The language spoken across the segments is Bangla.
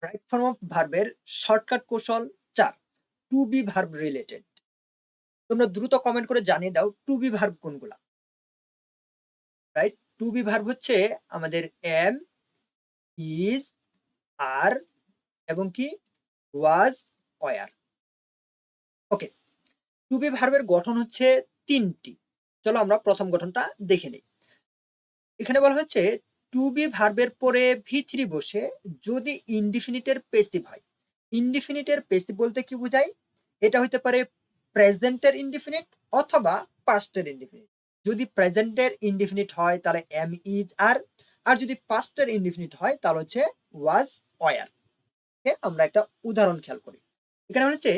রাইট ফর্ম অফ ভার্বের শর্টকাট কৌশল 4, টু বি ভার্ব রিলেটেড। তোমরা দ্রুত কমেন্ট করে জানিয়ে দাও টু বি ভার্ব কোনগুলা। রাইট, টু বি ভার্ব হচ্ছে আমাদের এম, ইজ, আর এবং কি ওয়াজ, ওয়ার। ওকে, টু বি ভার্বের গঠন হচ্ছে 3টি। চলো আমরা প্রথম গঠনটা দেখে নিই। এখানে বলা হচ্ছে টু বি ভার্বের পরে V3 বসে যদি ইনডিফিনিটের পেসিভ হয়। ইনডিফিনিটের পেসিভ বলতে কি বোঝায়? এটা হতে পারে প্রেজেন্টের ইনডিফিনিট অথবা পাস্টের ইনডিফিনিট। যদি প্রেজেন্টের ইনডিফিনিট হয় তাহলে এম, ইজ, আর যদি পাস্টের ইনডিফিনিট হয় তাহলে হচ্ছে ওয়াজ, ওয়ার। আমরা একটা উদাহরণ খেয়াল করি। এখানে হচ্ছে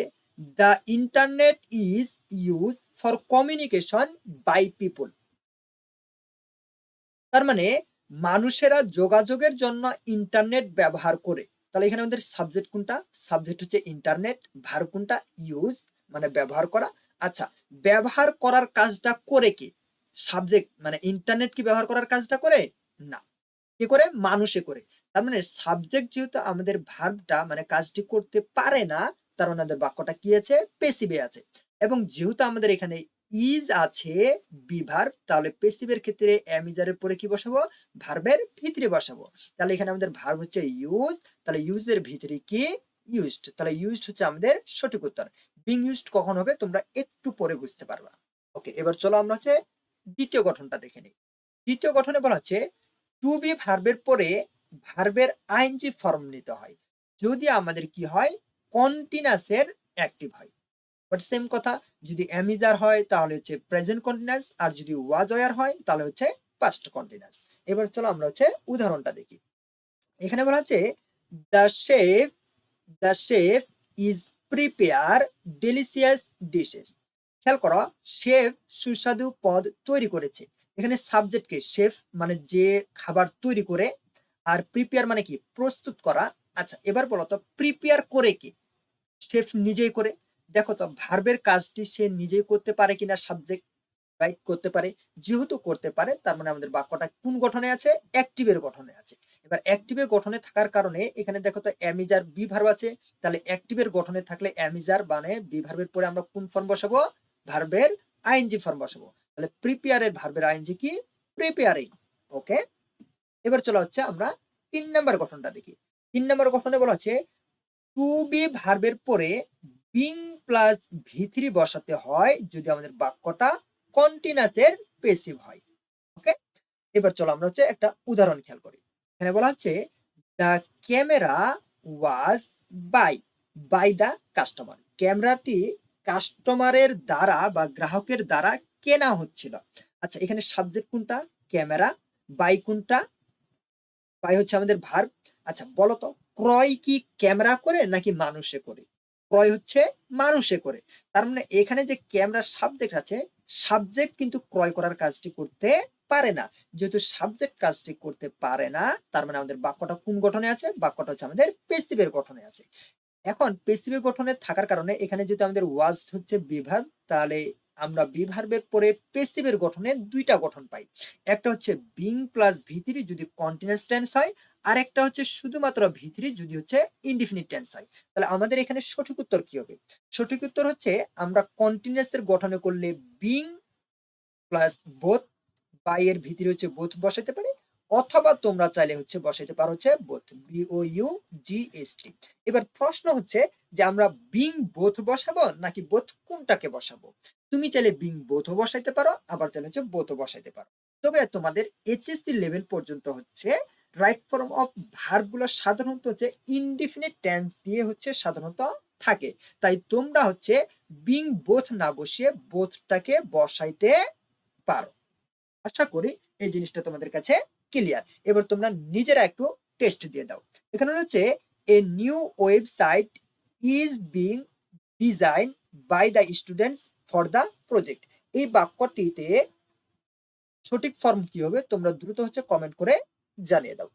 the internet is use for communication by people. তার মানে মানুষেরা যোগাযোগের জন্য ইন্টারনেট ব্যবহার করে। তাহলে এখানে আমাদের সাবজেক্ট কোনটা? সাবজেক্ট হচ্ছে ইন্টারনেট, ভার্ব কোনটা? ইউজ, মানে ব্যবহার করা। আচ্ছা, ব্যবহার করার কাজটা করে কে? সাবজেক্ট মানে ইন্টারনেট কি ব্যবহার করার কাজটা করে? না, কি করে? মানুষে করে। তার মানে সাবজেক্ট যেহেতু আমাদের ভার্বটা মানে কাজটি করতে পারে না, তার মানে আমাদের বাক্যটা কি আছে? পেসিভে আছে। এবং যেহেতু আমাদের এখানে ইজ আছে বি ভার্ব, তাহলে পেসিভের ক্ষেত্রে এম ইজারের পরে কি বসাবো? ভার্বের ভিতরে বসাবো। তাহলে এখানে আমাদের ভার্ব হচ্ছে ইউজ, তাহলে ইউজের ভিতরে কি? ইউজড। তাহলে ইউজড হচ্ছে আমাদের সঠিক উত্তর। বিং ইউজড কখন হবে তোমরা একটু পরে বুঝতে পারবা। ওকে, এবার চলো আমরা হচ্ছে দ্বিতীয় গঠনটা দেখে নিই। দ্বিতীয় গঠনে বলা হচ্ছে টু বি ভার্বের পরে ভার্বের আইএনজি ফর্ম নিতে হয় যদি আমাদের কি হয়? কন্টিনিউয়াসের অ্যাক্টিভ হয়। বাট সেম কথা, যদি অ্যামিজার হয় তাহলে হচ্ছে প্রেজেন্ট কন্টিনিউয়াস, আর যদি ওয়াজ ওয়ার হয় তাহলে হচ্ছে পাস্ট কন্টিনিউয়াস। এবার চলো আমরা হচ্ছে উদাহরণটা দেখি। এখানে বলা হচ্ছে the chef the chef is prepare delicious dishes. খেয়াল করো, শেফ সুস্বাদু পদ তৈরি করেছে। এখানে সাবজেক্টকে শেফ মানে যে খাবার তৈরি করে, আর প্রিপেয়ার মানে কি? প্রস্তুত করা। আচ্ছা, এবার বলো তো প্রিপেয়ার করে কি? শেফ নিজেই করে। দেখো তো ভার্বের কাজটি সে নিজেই করতে পারে কিনা? সাবজেক্ট রাইট, করতে পারে। যেহেতু করতে পারে তার মানে আমাদের বাক্যটা কোন গঠনে আছে? অ্যাক্টিভের গঠনে আছে। এবার অ্যাক্টিভের গঠনে থাকার কারণে এখানে দেখো তো অ্যামিজার বি ভার্ব আছে। তাহলে অ্যাক্টিভের গঠনে থাকলে অ্যামিজার মানে বি ভার্বের পরে আমরা কোন ফর্ম বসাবো? ভার্বের আইএনজি ফর্ম বসাবো। তাহলে প্রিপেয়ারের ভার্বের আইএনজি কি? প্রিপেয়ারিং। ওকে, এবার চলো হচ্ছে আমরা 3 নম্বর গঠনটা দেখি। 3 নম্বর গঠনে বলা হচ্ছে টু বি ভার্বের পরে বিং প্লাস V3 বসাতে হয় যদি আমাদের বাক্যটা কন্টিনিউয়াসের পেসিভ হয়। ওকে, এবার চলো আমরা হচ্ছে একটা উদাহরণ খেয়াল করি। এখানে বলা হচ্ছে the camera was bye bye the customer. ক্যামেরাটি কাস্টমারের দ্বারা বা গ্রাহকের দ্বারা কেনা হচ্ছিল। আচ্ছা, এখানে সাবজেক্ট কোনটা? ক্যামেরা। বাই কোনটা? বাই হচ্ছে আমাদের ভার্ব। আচ্ছা বলো তো, ক্রয় কি ক্যামেরা করে নাকি মানুষে করে? ক্রয় হচ্ছে মানুষে করে। তার মানে এখানে যে ক্যামেরা সাবজেক্ট আছে, সাবজেক্ট কিন্তু ক্রয় করার কাজটি করতে পারে না। যেহেতু সাবজেক্ট কাজটি করতে পারে না, তার মানে আমাদের বাক্যটা কোন গঠনে আছে? বাক্যটা হচ্ছে আমাদের পেসিভের গঠনে আছে। এখন পেসিভ গঠনে থাকার কারণে এখানে যদি আমাদের ওয়াজ হচ্ছে বিভার, তাহলে আমরা বিভার্বের পরে পেসিভের গঠনে 2টা গঠন পাই। একটা হচ্ছে বিং প্লাস V3 যদি কন্টিনিউয়াস টেন্স হয়, আর একটা হচ্ছে শুধুমাত্র V3 যদি হচ্ছে ইনডিফিনিট টেন্স হয়। তাহলে আমাদের এখানে সঠিক উত্তর কি হবে? সঠিক উত্তর হচ্ছে আমরা কন্টিনিউয়াসের গঠনে করলে বিং প্লাস বোথ, বাই এর ভিতরে হচ্ছে বোথ বসাইতে পারি, অথবা তোমরা চাইলে হচ্ছে বসাইতে পারো হচ্ছে বোথ, BOUGST। এবার প্রশ্ন হচ্ছে যে আমরা বিং বোথ বসাবো নাকি বোথ কোনটাকে বসাবো? তুমি চাইলে বিং বোথ বসাইতে পারো, আবার চাইলে হচ্ছে বোথ বসাইতে পারো। তবে তোমাদের HSC লেভেল পর্যন্ত হচ্ছে রাইট ফর্ম অফ ভার্ব গুলো সাধারণত হচ্ছে ইনডিফিনিট টেন্স দিয়ে হচ্ছে সাধারণত থাকে। তাই তোমরা হচ্ছে বিং বোথ না বসিয়ে বোথটাকে বসাইতে পারো। আশা করি এই জিনিসটা তোমাদের কাছে ক্লিয়ার। এবার তোমরা নিজেরা একটু টেস্ট দিয়ে দাও। এখানে হচ্ছে a new website is being design by the students for the project. এই বাক্যটিতে সঠিক ফর্ম কি হবে তোমরা দ্রুত হচ্ছে কমেন্ট করে জানিয়ে দাও।